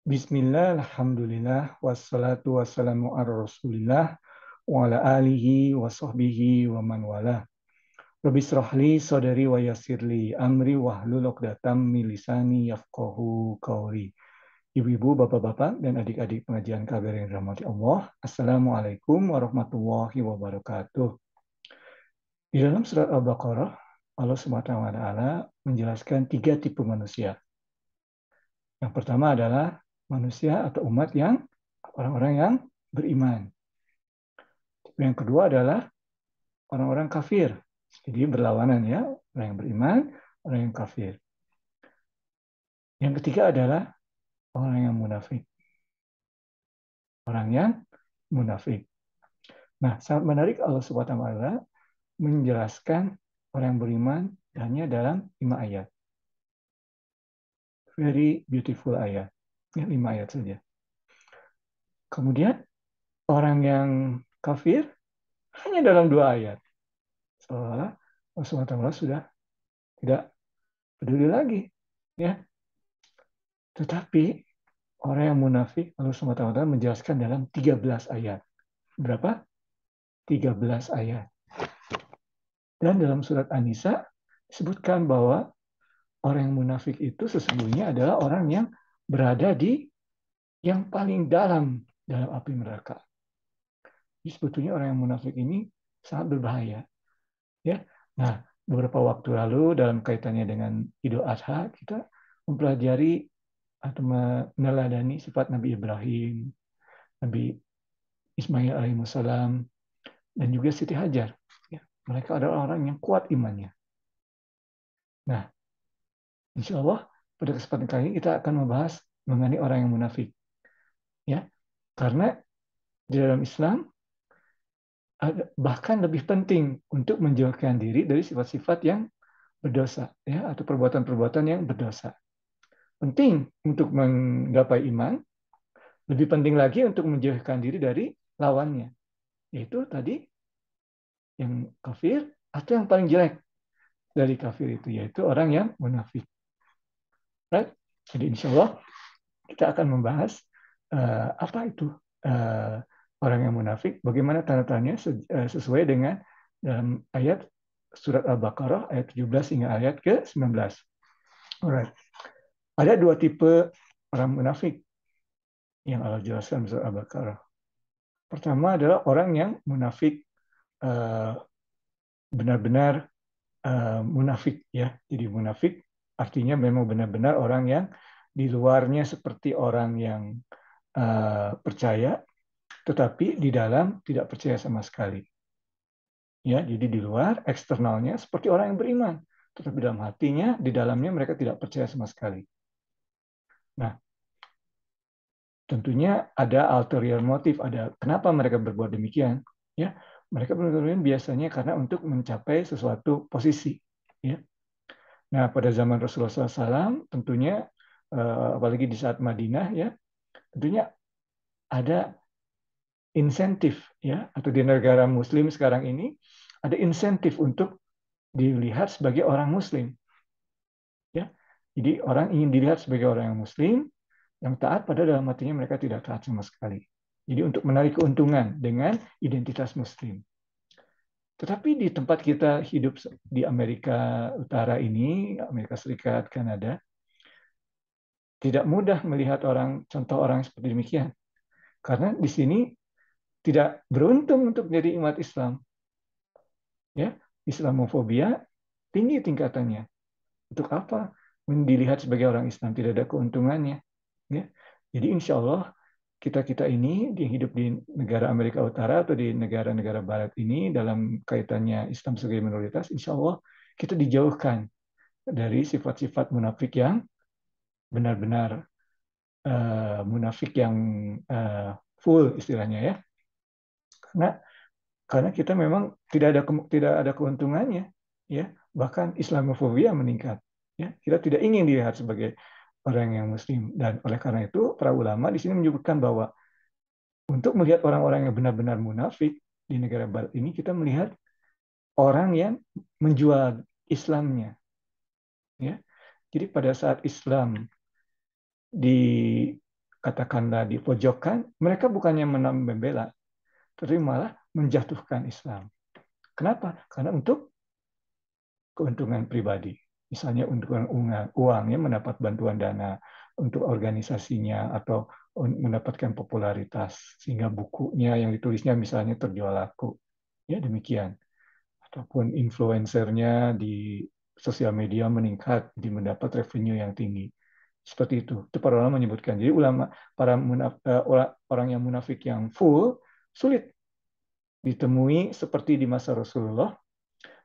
Bismillah, alhamdulillah, wassalatu wassalamu ala rasulillah, wa ala alihi wa sahbihi wa man wala. Rabbi israhli sadari wa yassirli amri wahlul 'uqdatam min lisani yafqahu qawli. Ibu-ibu, bapak-bapak, dan adik-adik pengajian kabar yang dirahmati Allah, Assalamualaikum warahmatullahi wabarakatuh. Di dalam surat Al-Baqarah, Allah SWT menjelaskan 3 tipe manusia. Yang pertama adalah manusia atau umat yang orang-orang yang beriman. Yang kedua adalah orang-orang kafir. Jadi berlawanan ya, orang yang beriman, orang yang kafir. Yang ketiga adalah orang yang munafik. Orang yang munafik. Nah, sangat menarik Allah Subhanahu wa taala menjelaskan orang yang beriman hanya dalam 5 ayat. Very beautiful ayat. Ya, 5 ayat saja. Kemudian orang yang kafir hanya dalam 2 ayat. Seolah Allah Subhanahu wa taala sudah tidak peduli lagi. Ya. Tetapi orang yang munafik Allah SWT menjelaskan dalam 13 ayat. Berapa? 13 ayat. Dan dalam surat An-Nisa disebutkan bahwa orang yang munafik itu sesungguhnya adalah orang yang berada di yang paling dalam api neraka. Jadi sebetulnya orang yang munafik ini sangat berbahaya. Ya. Nah, beberapa waktu lalu dalam kaitannya dengan Idul Adha kita mempelajari atau meneladani sifat Nabi Ibrahim, Nabi Ismail alaihissalam, dan juga Siti Hajar. Ya, mereka adalah orang yang kuat imannya. Nah, insya Allah pada kesempatan kali ini kita akan membahas mengenai orang yang munafik. Ya, karena di dalam Islam bahkan lebih penting untuk menjauhkan diri dari sifat-sifat yang berdosa, ya, atau perbuatan-perbuatan yang berdosa. Penting untuk menggapai iman, lebih penting lagi untuk menjauhkan diri dari lawannya, yaitu tadi yang kafir atau yang paling jelek dari kafir itu, yaitu orang yang munafik. Right? Jadi insya Allah kita akan membahas apa itu orang yang munafik, bagaimana tanda-tandanya sesuai dengan dalam ayat surat Al-Baqarah ayat 17 hingga ayat ke-19. Alright. Ada 2 tipe orang munafik yang Allah jelaskan di surat Al-Baqarah. Pertama adalah orang yang munafik benar-benar munafik ya. Jadi munafik artinya memang benar-benar orang yang di luarnya seperti orang yang percaya, tetapi di dalam tidak percaya sama sekali. Ya, jadi di luar eksternalnya seperti orang yang beriman, tetapi dalam hatinya, di dalamnya mereka tidak percaya sama sekali. Nah, tentunya ada ulterior motif, ada kenapa mereka berbuat demikian. Ya, mereka berbuat biasanya karena untuk mencapai sesuatu posisi. Ya. Nah, pada zaman Rasulullah SAW, tentunya apalagi di saat Madinah, ya, tentunya ada insentif, ya, atau di negara Muslim sekarang ini ada insentif untuk dilihat sebagai orang Muslim, ya. Jadi orang ingin dilihat sebagai orang yang Muslim yang taat, pada dalam hatinya mereka tidak taat sama sekali. Jadi untuk menarik keuntungan dengan identitas Muslim. Tetapi di tempat kita hidup di Amerika Utara ini, Amerika Serikat, Kanada, tidak mudah melihat contoh orang seperti demikian. Karena di sini tidak beruntung untuk menjadi umat Islam. Ya, Islamofobia tinggi tingkatannya. Untuk apa? Dilihat sebagai orang Islam tidak ada keuntungannya. Ya. Jadi insya Allah kita ini yang hidup di negara Amerika Utara atau di negara-negara Barat ini dalam kaitannya Islam sebagai minoritas, insya Allah kita dijauhkan dari sifat-sifat munafik yang benar-benar munafik yang full istilahnya ya. Karena kita memang tidak ada keuntungannya, ya. Bahkan Islamofobia meningkat, ya. Kita tidak ingin dilihat sebagai orang yang Muslim, dan oleh karena itu para ulama di sini menyebutkan bahwa untuk melihat orang-orang yang benar-benar munafik di negara Barat ini, kita melihat orang yang menjual Islamnya, ya. Jadi pada saat Islam katakanlah di pojokan, mereka bukannya membela, tapi malah menjatuhkan Islam. Kenapa? Karena untuk keuntungan pribadi. Misalnya untuk uangnya mendapat bantuan dana untuk organisasinya atau mendapatkan popularitas sehingga bukunya yang ditulisnya misalnya terjual laku. Ya demikian. Ataupun influencernya di sosial media meningkat, jadi mendapat revenue yang tinggi. Seperti itu. Itu para ulama menyebutkan. Jadi orang yang munafik yang full sulit ditemui seperti di masa Rasulullah.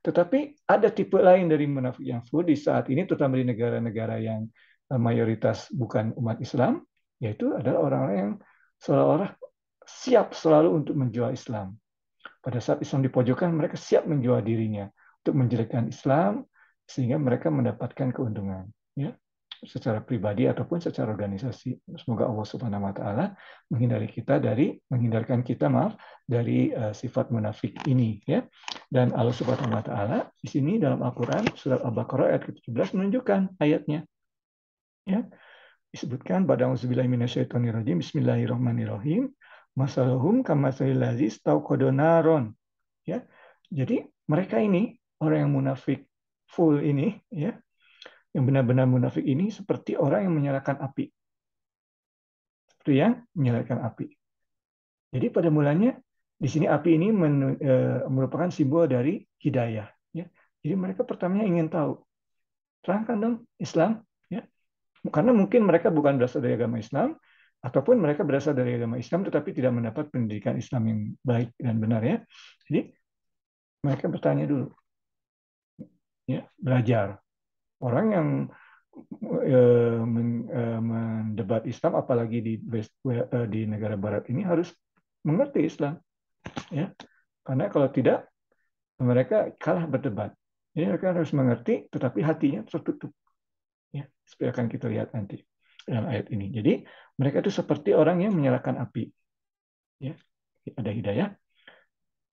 Tetapi ada tipe lain dari munafik yang full di saat ini, terutama di negara-negara yang mayoritas bukan umat Islam, yaitu adalah orang-orang yang seolah-olah siap selalu untuk menjual Islam. Pada saat Islam dipojokkan, mereka siap menjual dirinya untuk menjelekkan Islam sehingga mereka mendapatkan keuntungan, ya, secara pribadi ataupun secara organisasi. Semoga Allah Subhanahu Wa Taala menghindarkan kita dari sifat munafik ini, ya. Dan Allah Subhanahu Wa Taala di sini dalam Al-Quran surat Al-Baqarah ayat ke-17 menunjukkan ayatnya, ya. Disebutkan pada auzubillahiminasyaitonirrajim, bismillahirrahmanirrahim, masalahum kamasalil ladzi istauqada naron, ya. Jadi mereka ini orang yang munafik full ini, ya, yang benar-benar munafik ini seperti orang yang menyalakan api. Seperti yang menyalakan api. Jadi pada mulanya di sini api ini merupakan simbol dari hidayah, ya. Jadi mereka pertamanya ingin tahu, terangkan dong Islam, ya. Karena mungkin mereka bukan berasal dari agama Islam, ataupun mereka berasal dari agama Islam tetapi tidak mendapat pendidikan Islam yang baik dan benar, ya. Jadi mereka bertanya dulu, ya, belajar. Orang yang mendebat Islam, apalagi di negara Barat ini, harus mengerti Islam, ya. Karena kalau tidak mereka kalah berdebat. Jadi mereka harus mengerti, tetapi hatinya tertutup, ya. Seperti akan kita lihat nanti dalam ayat ini. Jadi mereka itu seperti orang yang menyalakan api, ya. Ada hidayah.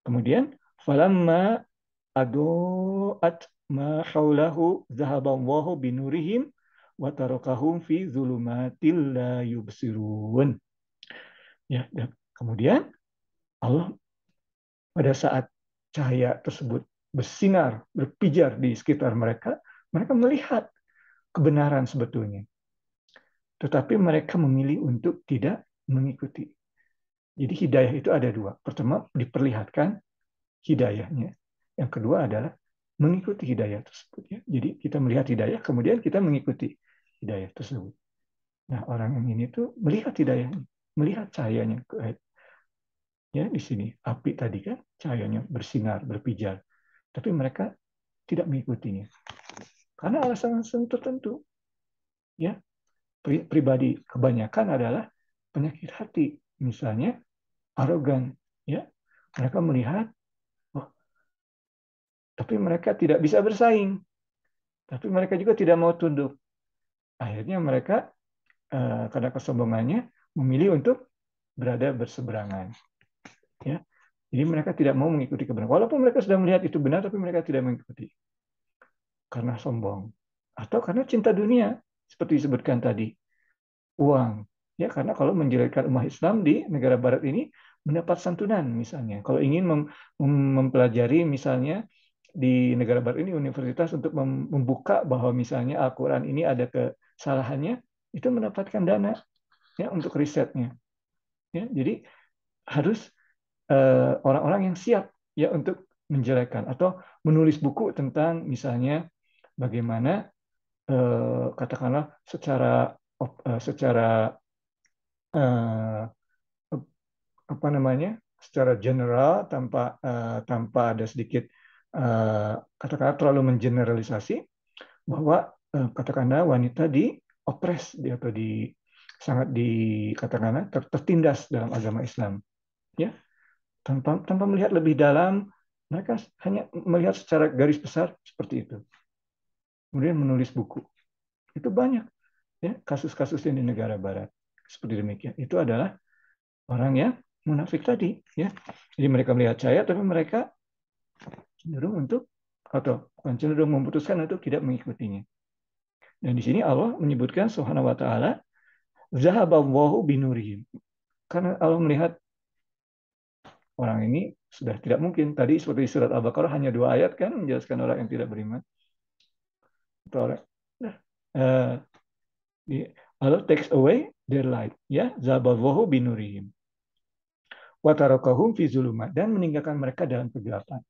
Kemudian falamma adu'at ma haulahu zahaballahu binurihim wa tarakahum fi zulumatil la yubsirun. Ya, dan kemudian Allah pada saat cahaya tersebut bersinar, berpijar di sekitar mereka, mereka melihat kebenaran sebetulnya. Tetapi mereka memilih untuk tidak mengikuti. Jadi hidayah itu ada dua. Pertama, diperlihatkan hidayahnya. Yang kedua adalah mengikuti hidayah tersebut, ya. Jadi kita melihat hidayah, kemudian kita mengikuti hidayah tersebut. Nah, orang yang ini tuh melihat hidayahnya, melihat cahayanya. Ya, di sini api tadi kan cahayanya bersinar, berpijar. Tapi mereka tidak mengikutinya. Karena alasan-alasan tertentu. Ya, pribadi kebanyakan adalah penyakit hati. Misalnya arogan, ya. Mereka melihat, oh, tapi mereka tidak bisa bersaing. Tapi mereka juga tidak mau tunduk. Akhirnya mereka karena kesombongannya memilih untuk berada berseberangan. Ya. Jadi mereka tidak mau mengikuti kebenaran. Walaupun mereka sudah melihat itu benar, tapi mereka tidak mengikuti. Karena sombong. Atau karena cinta dunia. Seperti disebutkan tadi. Uang. Ya, karena kalau menjelekkan umat Islam di negara barat ini, mendapat santunan misalnya. Kalau ingin mempelajari misalnya di negara barat ini universitas untuk membuka bahwa misalnya Al-Quran ini ada kesalahannya, itu mendapatkan dana, ya, untuk risetnya. Ya, jadi harus orang-orang yang siap, ya, untuk menjelekkan atau menulis buku tentang misalnya bagaimana katakanlah secara apa namanya, secara general, tanpa ada sedikit katakanlah terlalu mengeneralisasi bahwa katakanlah wanita diopres atau sangat katakanlah tertindas dalam agama Islam, ya. Tanpa melihat lebih dalam, mereka hanya melihat secara garis besar seperti itu. Kemudian menulis buku. Itu banyak, ya, kasus-kasus yang di negara barat seperti demikian. Itu adalah orang yang munafik tadi, ya. Jadi mereka melihat cahaya, tapi mereka cenderung untuk, atau bukan cenderung, memutuskan untuk tidak mengikutinya. Dan di sini Allah menyebutkan Subhanahu wa taala Zahaballahu binurihim. Karena Allah melihat orang ini sudah tidak mungkin. Tadi seperti surat Al-Baqarah hanya 2 ayat kan menjelaskan orang yang tidak beriman. Atau orang, nah, uh, Allah takes away their light. Ya, zahaballahu binurihim. Wa tarakahum fi zulumat, dan meninggalkan mereka dalam kegelapan.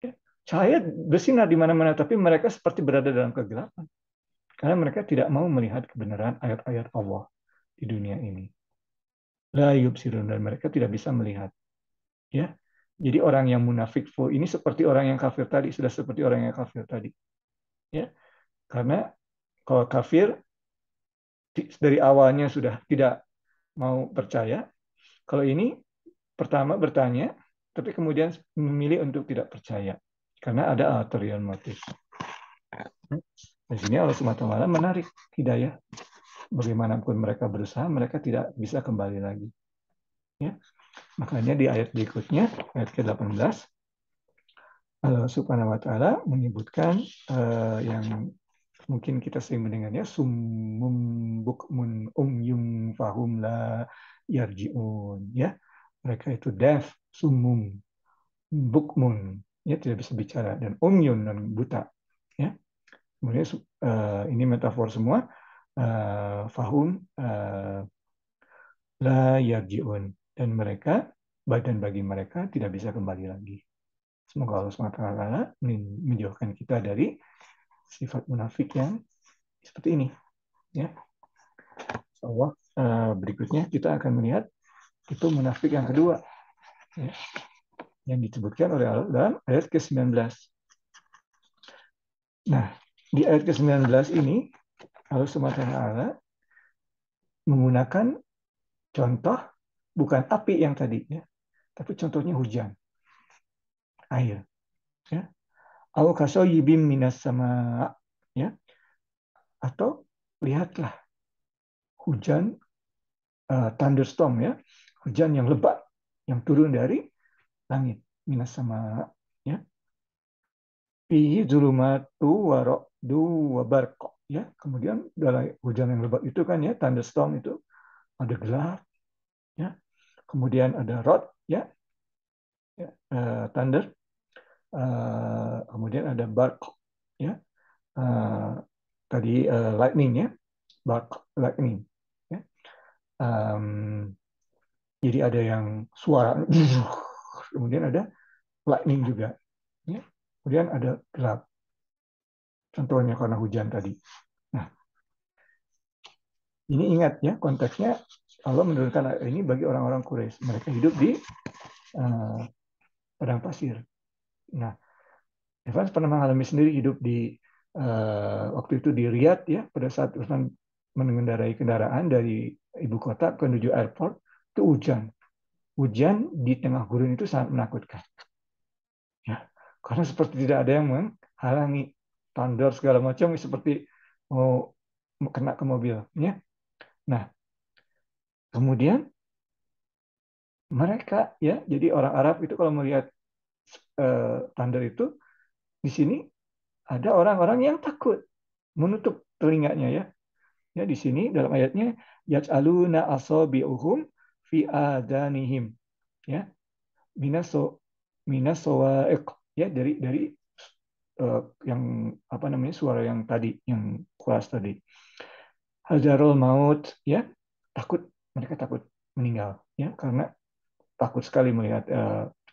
Ya, cahaya bersinar di mana-mana, tapi mereka seperti berada dalam kegelapan. Karena mereka tidak mau melihat kebenaran ayat-ayat Allah di dunia ini. La yubsirun, dan mereka tidak bisa melihat. Ya, jadi orang yang munafik ini seperti orang yang kafir tadi, sudah seperti orang yang kafir tadi. Ya, karena kalau kafir dari awalnya sudah tidak mau percaya. Kalau ini pertama bertanya, tapi kemudian memilih untuk tidak percaya karena ada ulterior motif. Di sini Allah SWT menarik hidayah. Bagaimanapun mereka berusaha, mereka tidak bisa kembali lagi. Ya. Makanya di ayat berikutnya, ayat ke-18, Allah Subhanahu wa Ta'ala menyebutkan yang mungkin kita sering mendengarnya, summum bukmun umyum fahum la yarji'un. Ya. Mereka itu deaf, summum, bukmun, ya tidak bisa bicara, dan umyun, dan buta. Ya. Kemudian ini metafor semua. Fahum la yarji'un, dan mereka, badan bagi mereka tidak bisa kembali lagi. Semoga Allah SWT menjauhkan kita dari sifat munafik yang seperti ini. Ya, Allah berikutnya kita akan melihat itu munafik yang kedua, ya, yang disebutkan oleh Allah dalam ayat ke-19. Nah, di ayat ke-19 ini Allah SWT menggunakan contoh bukan api yang tadi, ya, tapi contohnya hujan, air. Ya. Au kasoyibim minas sama, ya, atau lihatlah hujan, thunderstorm, ya, hujan yang lebat yang turun dari langit, minas sama, ya, fihi zulumatu warokdu wabarko, ya, kemudian dalam hujan yang lebat itu kan, ya, thunderstorm itu ada gelap, ya, kemudian ada rod, ya, ya, thunder, kemudian ada bark, ya, tadi lightning, ya, bark lightning, ya. Jadi ada yang suara, kemudian ada lightning juga, ya. Kemudian ada gelap, contohnya karena hujan tadi. Nah, ini ingat, ya, konteksnya Allah menurunkan ayat ini bagi orang-orang Quraisy. Mereka hidup di padang pasir. Nah, Evans pernah mengalami sendiri hidup di waktu itu di Riyadh, ya, pada saat Utsman mengendarai kendaraan dari ibu kota menuju airport, itu hujan. Hujan di tengah gurun itu sangat menakutkan. Ya, karena seperti tidak ada yang menghalangi, thunder segala macam seperti mau kena ke mobilnya. Nah, kemudian mereka, ya, jadi orang Arab itu kalau melihat thunder itu, di sini ada orang-orang yang takut menutup telinganya, ya. Ya, di sini dalam ayatnya yaj'aluna asabi'uhum fi adanihim, ya, minaso minasawa'iq, ya, dari yang apa namanya, suara yang tadi yang keras tadi, hadarul maut, ya, takut, mereka takut meninggal, ya, karena takut sekali melihat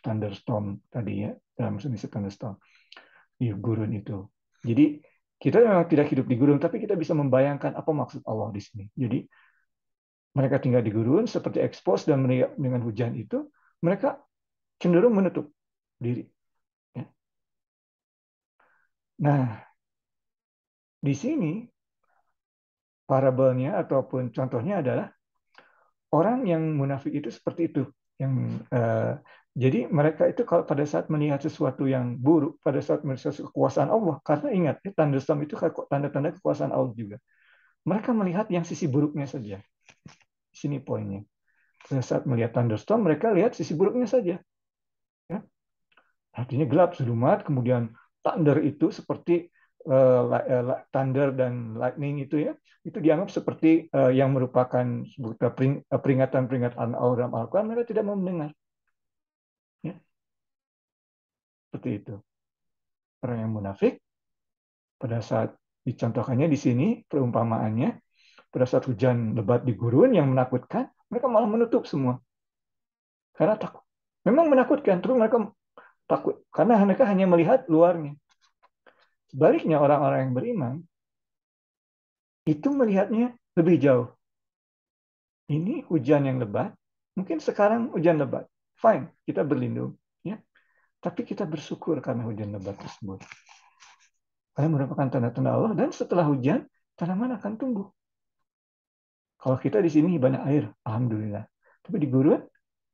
thunderstorm tadi, ya, dalam kondisi thunderstorm di gurun itu. Jadi kita memang tidak hidup di gurun, tapi kita bisa membayangkan apa maksud Allah di sini. Jadi mereka tinggal di gurun seperti expose, dan dengan hujan itu mereka cenderung menutup diri. Ya. Nah, di sini parabelnya ataupun contohnya adalah orang yang munafik itu seperti itu. Yang jadi mereka itu kalau pada saat melihat sesuatu yang buruk, pada saat melihat kekuasaan Allah, karena ingat, ya, thunderstorm itu tanda-tanda kekuasaan Allah juga. Mereka melihat yang sisi buruknya saja. Di sini poinnya. Pada saat melihat thunderstorm, mereka lihat sisi buruknya saja. Ya. Artinya gelap, zulumat, kemudian thunder itu seperti thunder dan lightning itu ya, itu dianggap seperti yang merupakan peringatan-peringatan Allah dalam Al-Quran, mereka tidak mau mendengar. Ya, seperti itu. Orang yang munafik, pada saat dicontohkannya di sini, perumpamaannya, pada saat hujan lebat di gurun yang menakutkan, mereka malah menutup semua. Karena takut. Memang menakutkan, terus mereka takut. Karena mereka hanya melihat luarnya. Sebaliknya orang-orang yang beriman, itu melihatnya lebih jauh. Ini hujan yang lebat, mungkin sekarang hujan lebat. Fine, kita berlindung. Ya. Tapi kita bersyukur karena hujan lebat tersebut. Karena merupakan tanda-tanda Allah, dan setelah hujan, tanaman akan tumbuh. Kalau kita di sini banyak air, alhamdulillah. Tapi di gurun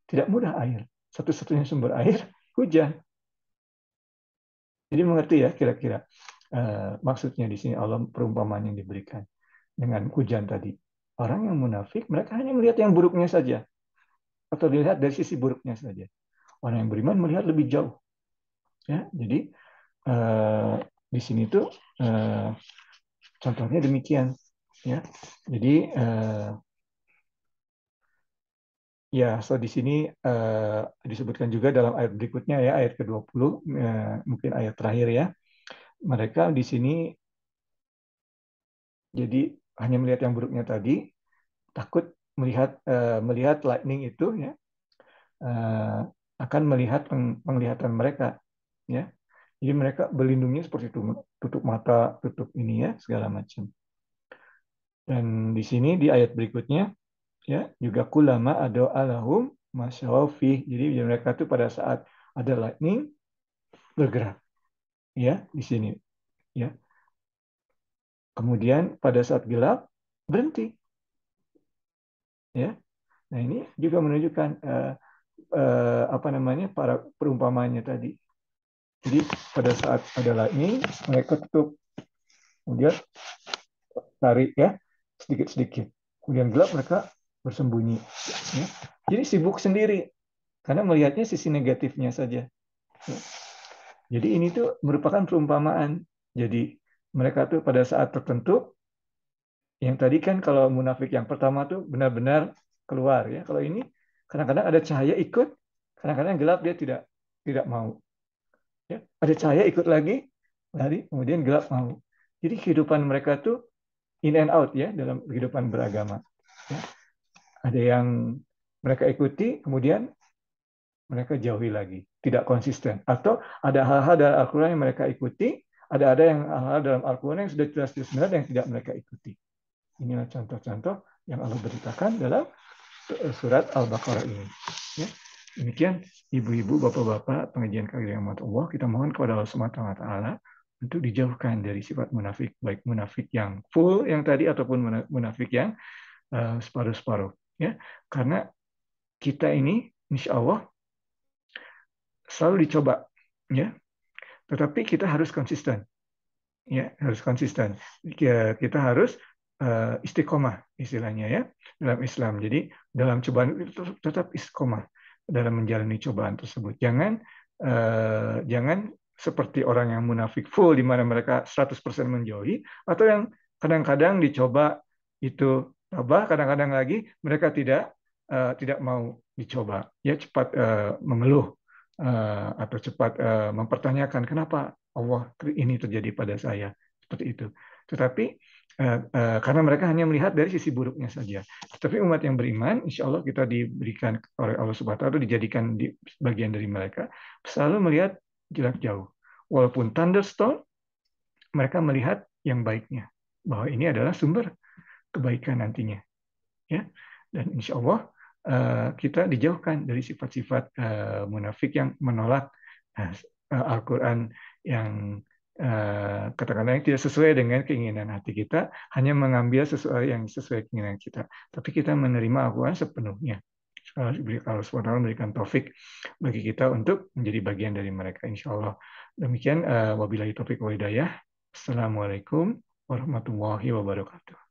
tidak mudah air. Satu-satunya sumber air hujan. Jadi mengerti ya kira-kira maksudnya di sini Allah perumpamaan yang diberikan dengan hujan tadi. Orang yang munafik mereka hanya melihat yang buruknya saja atau dilihat dari sisi buruknya saja. Orang yang beriman melihat lebih jauh. Ya, jadi di sini tuh contohnya demikian. Ya, jadi ya, so di sini disebutkan juga dalam ayat berikutnya ya, ayat ke-20, mungkin ayat terakhir ya. Mereka di sini jadi hanya melihat yang buruknya tadi, takut melihat lightning itu ya, akan melihat penglihatan mereka ya. Jadi mereka berlindungnya seperti itu, tutup mata, tutup ini ya, segala macam. Dan di sini di ayat berikutnya ya juga kulama ado alahum masyarafi. Jadi mereka itu pada saat ada lightning bergerak ya di sini ya. Kemudian pada saat gelap berhenti ya. Nah ini juga menunjukkan apa namanya para perumpamannya tadi. Jadi pada saat ada lightning mereka tutup, kemudian tarik ya sedikit-sedikit. Kemudian gelap mereka bersembunyi. Ya. Jadi sibuk sendiri karena melihatnya sisi negatifnya saja. Ya. Jadi ini tuh merupakan perumpamaan. Jadi mereka tuh pada saat tertentu, yang tadi kan kalau munafik yang pertama tuh benar-benar keluar ya. Kalau ini kadang-kadang ada cahaya ikut, kadang-kadang gelap dia tidak mau. Ya. Ada cahaya ikut lagi, lari, kemudian gelap mau. Jadi kehidupan mereka tuh in and out ya dalam kehidupan beragama. Ya. Ada yang mereka ikuti, kemudian mereka jauhi lagi, tidak konsisten. Atau ada hal-hal dalam Al-Quran yang mereka ikuti, ada yang hal-hal dalam Al-Quran yang sudah jelas-jelas benar yang tidak mereka ikuti. Inilah contoh-contoh yang Allah beritakan dalam surat Al-Baqarah ini. Ya. Demikian ibu-ibu, bapak-bapak, pengajian kaki yang Allah, kita mohon kepada Allah SWT untuk dijauhkan dari sifat munafik, baik munafik yang full yang tadi ataupun munafik yang separuh-separuh. Ya. Karena kita ini, insya Allah, selalu dicoba. Ya. Tetapi kita harus konsisten. Ya, harus konsisten. Kita harus istiqomah istilahnya ya dalam Islam. Jadi dalam cobaan itu tetap istiqomah dalam menjalani cobaan tersebut. Jangan seperti orang yang munafik full di mana mereka 100% menjauhi, atau yang kadang-kadang dicoba itu tabah, kadang-kadang lagi mereka tidak mau dicoba. Ya cepat mengeluh atau cepat mempertanyakan kenapa Allah ini terjadi pada saya, seperti itu. Tetapi karena mereka hanya melihat dari sisi buruknya saja. Tetapi umat yang beriman, insya Allah kita diberikan oleh Allah Subhanahu wa Ta'ala, dijadikan bagian dari mereka, selalu melihat jarak jauh. Walaupun thunderstorm, mereka melihat yang baiknya, bahwa ini adalah sumber kebaikan nantinya. Ya, dan insya Allah kita dijauhkan dari sifat-sifat munafik yang menolak Al-Quran yang katakanlah yang tidak sesuai dengan keinginan hati kita, hanya mengambil sesuatu yang sesuai keinginan kita. Tapi kita menerima Al-Quran sepenuhnya. Kalau SWT memberikan taufik bagi kita untuk menjadi bagian dari mereka, insya Allah. Demikian wabillahi taufiq wal hidayah. Assalamualaikum warahmatullahi wabarakatuh.